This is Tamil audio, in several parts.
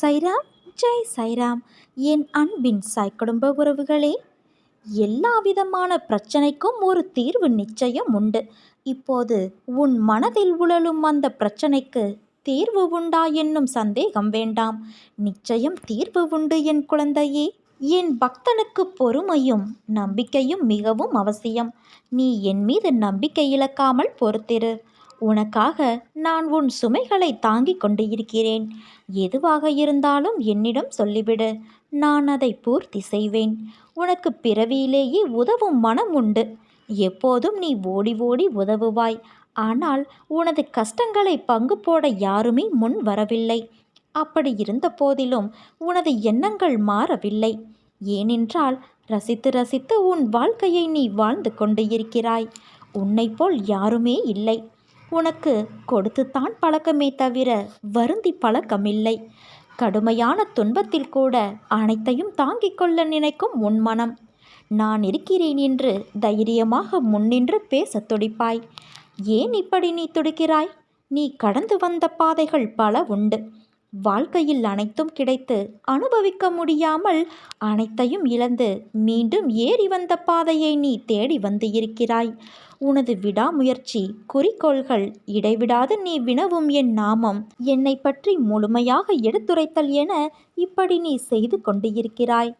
சைராம், ஜெய் சைராம். என் அன்பின் சாய் குடும்ப உறவுகளே, எல்லா விதமான பிரச்சனைக்கும் ஒரு தீர்வு நிச்சயம் உண்டு. இப்போது உன் மனதில் உழலும் அந்த பிரச்சனைக்கு தீர்வு உண்டா என்னும் சந்தேகம் வேண்டாம். நிச்சயம் தீர்வு உண்டு என் குழந்தையே. என் பக்தனுக்கு பொறுமையும் நம்பிக்கையும் மிகவும் அவசியம். நீ என் மீது நம்பிக்கை இழக்காமல் பொறுத்திரு. உனக்காக நான் உன் சுமைகளை தாங்கிக் கொண்டு இருக்கிறேன். எதுவாக இருந்தாலும் என்னிடம் சொல்லிவிடு, நான் அதை பூர்த்தி செய்வேன். உனக்கு பிறவியிலேயே உதவும் மனம் உண்டு. எப்போதும் நீ ஓடி ஓடி உதவுவாய். ஆனால் உனது கஷ்டங்களை பங்கு போட யாருமே முன் வரவில்லை. அப்படி இருந்த போதிலும் உனது எண்ணங்கள் மாறவில்லை. ஏனென்றால் ரசித்து ரசித்து உன் வாழ்க்கையை நீ வாழ்ந்து கொண்டு இருக்கிறாய். உன்னை போல் யாருமே இல்லை. உனக்கு கொடுத்துத்தான் பழக்கமே தவிர வருந்தி பழக்கமில்லை. கடுமையான துன்பத்தில் கூட அனைத்தையும் தாங்கிக் கொள்ள நினைக்கும் உன் மனம். நான் இருக்கிறேன் என்று தைரியமாக முன்னின்று பேசத் துடிப்பாய். ஏன் இப்படி நீ துடிக்கிறாய்? நீ கடந்து வந்த பாதைகள் பல உண்டு. வாழ்க்கையில் அனைத்தும் கிடைத்து அனுபவிக்க முடியாமல் அனைத்தையும் இழந்து மீண்டும் ஏறி வந்த பாதையை நீ தேடி வந்து இருக்கிறாய். உனது விடாமுயற்சி, குறிக்கோள்கள், இடைவிடாது நீ வினவும் என் நாமம், என்னை பற்றி முழுமையாக எடுத்துரைத்தல் என இப்படி நீ செய்து கொண்டு இருக்கிறாய்.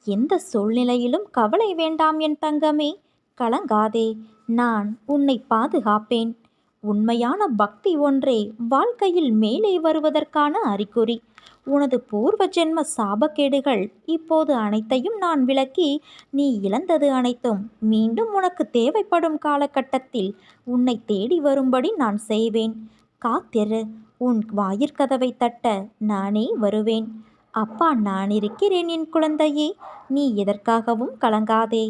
எந்த சூழ்நிலையிலும் கவலை வேண்டாம் என் தங்கமே. கலங்காதே, நான் உன்னை பாதுகாப்பேன். உண்மையான பக்தி ஒன்றே வாழ்க்கையில் மேலே வருவதற்கான அறிகுறி. உனது பூர்வ ஜென்ம சாபக்கேடுகள் இப்போது அனைத்தையும் நான் விலக்கி நீ இழந்தது அனைத்தும் மீண்டும் உனக்கு தேவைப்படும் காலகட்டத்தில் உன்னை தேடி வரும்படி நான் செய்வேன். காத்திரு. உன் வாயிற்கதவை தட்ட நானே வருவேன். அப்பா நான் இருக்கிறேன் என் குழந்தையே. நீ எதற்காகவும் கலங்காதே.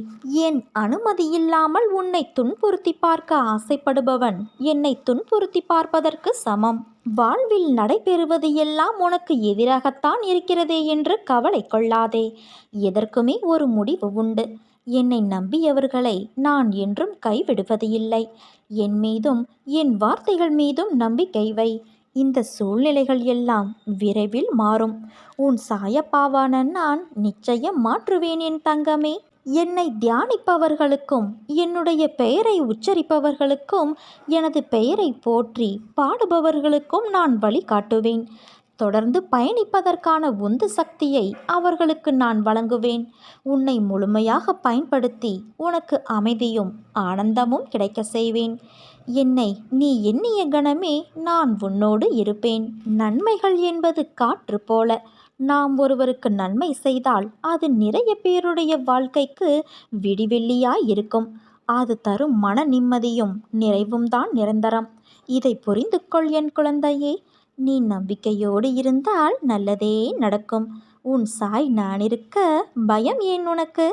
என் அனுமதி இல்லாமல் உன்னை துன்புறுத்தி பார்க்க ஆசைப்படுபவன் என்னை துன்புறுத்தி பார்ப்பதற்கு சமம். வாழ்வில் நடைபெறுவது எல்லாம் உனக்கு எதிராகத்தான் இருக்கிறதே என்று கவலை கொள்ளாதே. எதற்குமே ஒரு முடிவு உண்டு. என்னை நம்பியவர்களை நான் என்றும் கைவிடுவது இல்லை. என் மீதும் என் வார்த்தைகள் மீதும் நம்பிக்கை வை. இந்த சூழ்நிலைகள் எல்லாம் விரைவில் மாறும். உன் சாயப்பாவான நான் நிச்சயம் மாற்றுவேன் என் தங்கமே. என்னை தியானிப்பவர்களுக்கும் என்னுடைய பெயரை உச்சரிப்பவர்களுக்கும் எனது பெயரை போற்றி பாடுபவர்களுக்கும் நான் வழிகாட்டுவேன். தொடர்ந்து பயணிப்பதற்கான உந்து சக்தியை அவர்களுக்கு நான் வழங்குவேன். உன்னை முழுமையாக பயன்படுத்தி உனக்கு அமைதியும் ஆனந்தமும் கிடைக்க செய்வேன். என்னை நீ எண்ணிய கணமே நான் உன்னோடு இருப்பேன். நன்மைகள் என்பது காற்று போல. நாம் ஒருவருக்கு நன்மை செய்தால் அது நிறைய பேருடைய வாழ்க்கைக்கு விடிவெள்ளியாய் இருக்கும். அது தரும் மன நிம்மதியும் நிறைவும் தான் நிரந்தரம். இதை புரிந்து கொள் என் குழந்தையே. நீ நம்பிக்கையோடு இருந்தால் நல்லதே நடக்கும். உன் சாய் நான் இருக்க பயம் ஏன் உனக்கு?